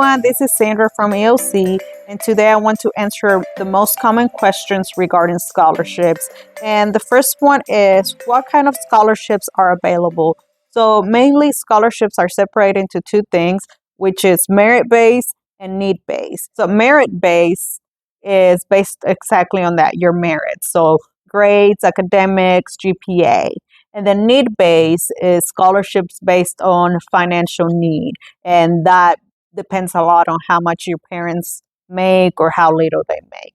everyone, this is Sandra from ELC, and today I want to answer the most common questions regarding scholarships. And the first one is, what kind of scholarships are available? So mainly scholarships are separated into two things, which is merit-based and need-based. So merit-based is based exactly on that, your merit. So grades, academics, GPA. And then need-based is scholarships based on financial need. And that depends a lot on how much your parents make or how little they make.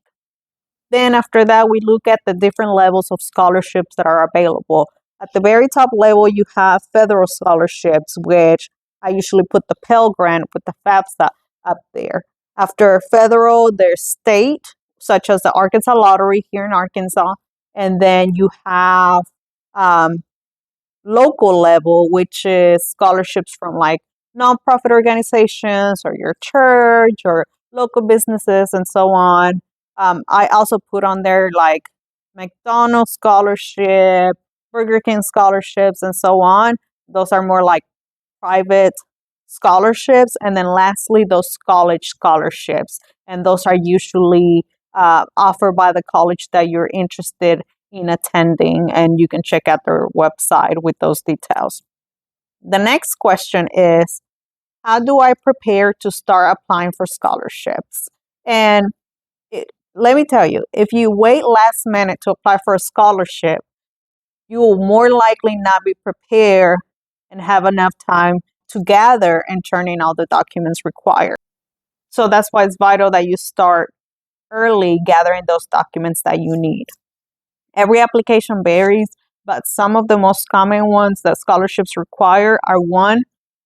Then after that, we look at the different levels of scholarships that are available. At the very top level, you have federal scholarships, which I usually put the Pell Grant with the FAFSA up there. After federal, there's state, such as the Arkansas Lottery here in Arkansas. And then you have local level, which is scholarships from like nonprofit organizations or your church or local businesses and so on. I also put on there like McDonald's scholarship, Burger King scholarships, and so on. Those are more like private scholarships. And then lastly, those college scholarships. And those are usually offered by the college that you're interested in attending, and you can check out their website with those details. The next question is, how do I prepare to start applying for scholarships? And let me tell you, if you wait last minute to apply for a scholarship, you will more likely not be prepared and have enough time to gather and turn in all the documents required. So that's why it's vital that you start early gathering those documents that you need. Every application varies, but some of the most common ones that scholarships require are: one,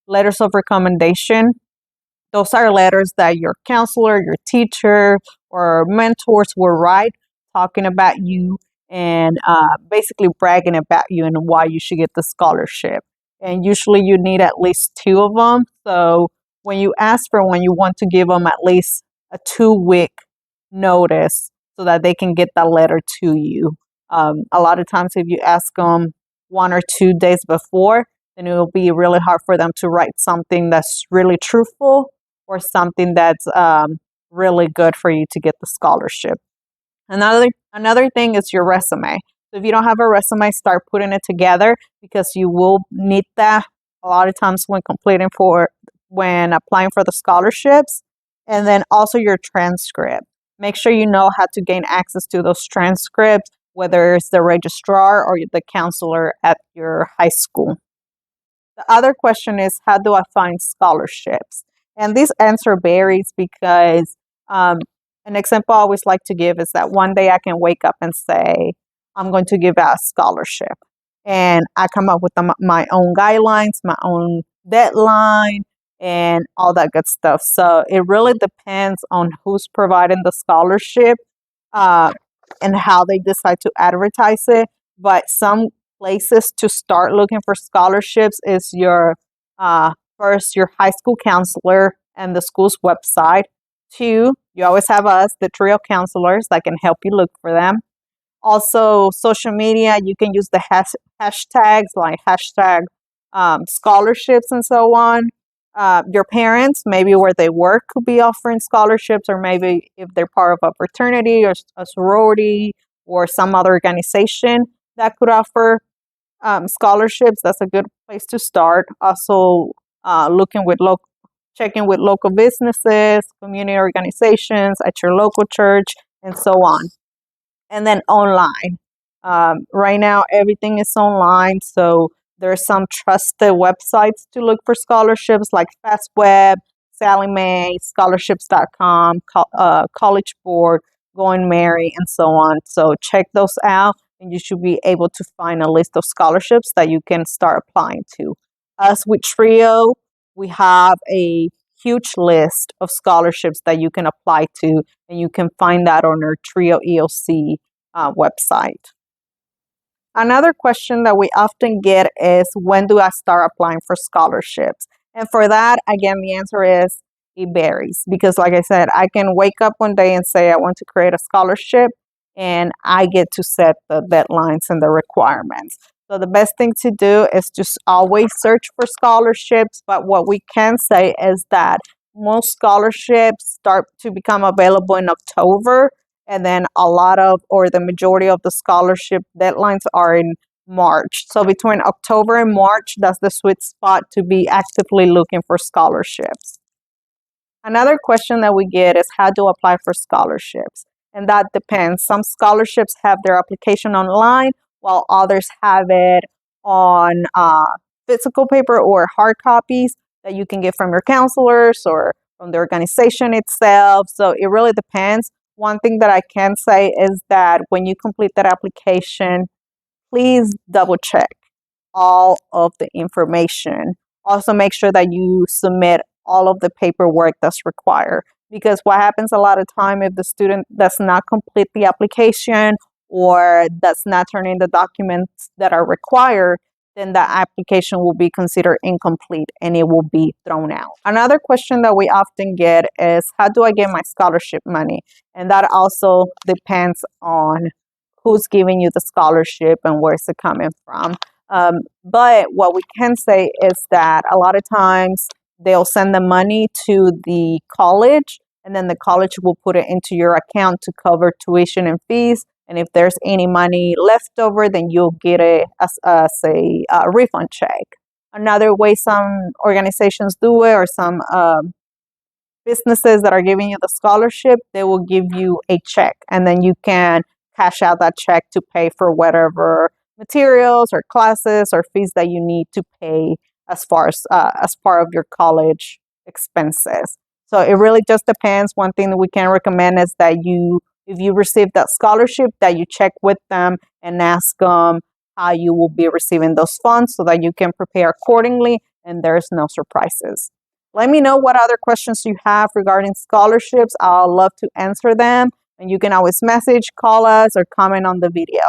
letters of recommendation. Those are letters that your counselor, your teacher, or mentors will write talking about you and basically bragging about you and why you should get the scholarship. And usually you need at least two of them. So when you ask for one, you want to give them at least a 2-week notice so that they can get that letter to you. A lot of times if you ask them 1 or 2 days before, then it will be really hard for them to write something that's really truthful or something that's really good for you to get the scholarship. Another thing is your resume. So if you don't have a resume, start putting it together because you will need that a lot of times when applying for the scholarships. And then also your transcript. Make sure you know how to gain access to those transcripts, whether it's the registrar or the counselor at your high school. The other question is, how do I find scholarships? And this answer varies because an example I always like to give is that one day I can wake up and say, I'm going to give out a scholarship. And I come up with my own guidelines, my own deadline, and all that good stuff. So it really depends on who's providing the scholarship and how they decide to advertise it. But some places to start looking for scholarships is your first, your high school counselor and the school's website. 2, you always have us, the trio counselors, that can help you look for them. Also, social media, you can use the hashtags like hashtag scholarships and so on. Your parents, maybe where they work, could be offering scholarships, or maybe if they're part of a fraternity or a sorority or some other organization that could offer scholarships, that's a good place to start. Also, checking with local businesses, community organizations at your local church, and so on. And then online. Right now, everything is online, so there are some trusted websites to look for scholarships like FastWeb, Sallie Mae, scholarships.com, College Board, Going Merry, and so on. So check those out, and you should be able to find a list of scholarships that you can start applying to. Us with Trio, we have a huge list of scholarships that you can apply to, and you can find that on our Trio ELC website. Another question that we often get is, when do I start applying for scholarships? And for that, again, the answer is it varies because, like I said, I can wake up one day and say I want to create a scholarship, and I get to set the deadlines and the requirements. So the best thing to do is just always search for scholarships. But what we can say is that most scholarships start to become available in October, and then the majority of the scholarship deadlines are in March. So between October and March, that's the sweet spot to be actively looking for scholarships. Another question that we get is how to apply for scholarships. And that depends. Some scholarships have their application online, while others have it on physical paper or hard copies that you can get from your counselors or from the organization itself. So it really depends. One thing that I can say is that when you complete that application, please double check all of the information. Also, make sure that you submit all of the paperwork that's required. Because what happens a lot of time if the student does not complete the application or does not turn in the documents that are required, then the application will be considered incomplete and it will be thrown out. Another question that we often get is, how do I get my scholarship money? And that also depends on who's giving you the scholarship and where's it coming from. But what we can say is that a lot of times they'll send the money to the college, and then the college will put it into your account to cover tuition and fees. And if there's any money left over, then you'll get it as a refund check. Another way some organizations do it, or some businesses that are giving you the scholarship, they will give you a check, and then you can cash out that check to pay for whatever materials or classes or fees that you need to pay as part of your college expenses. So it really just depends. One thing that we can recommend is that if you receive that scholarship, that you check with them and ask them how you will be receiving those funds so that you can prepare accordingly and there's no surprises. Let me know what other questions you have regarding scholarships. I'll love to answer them. And you can always message, call us, or comment on the video.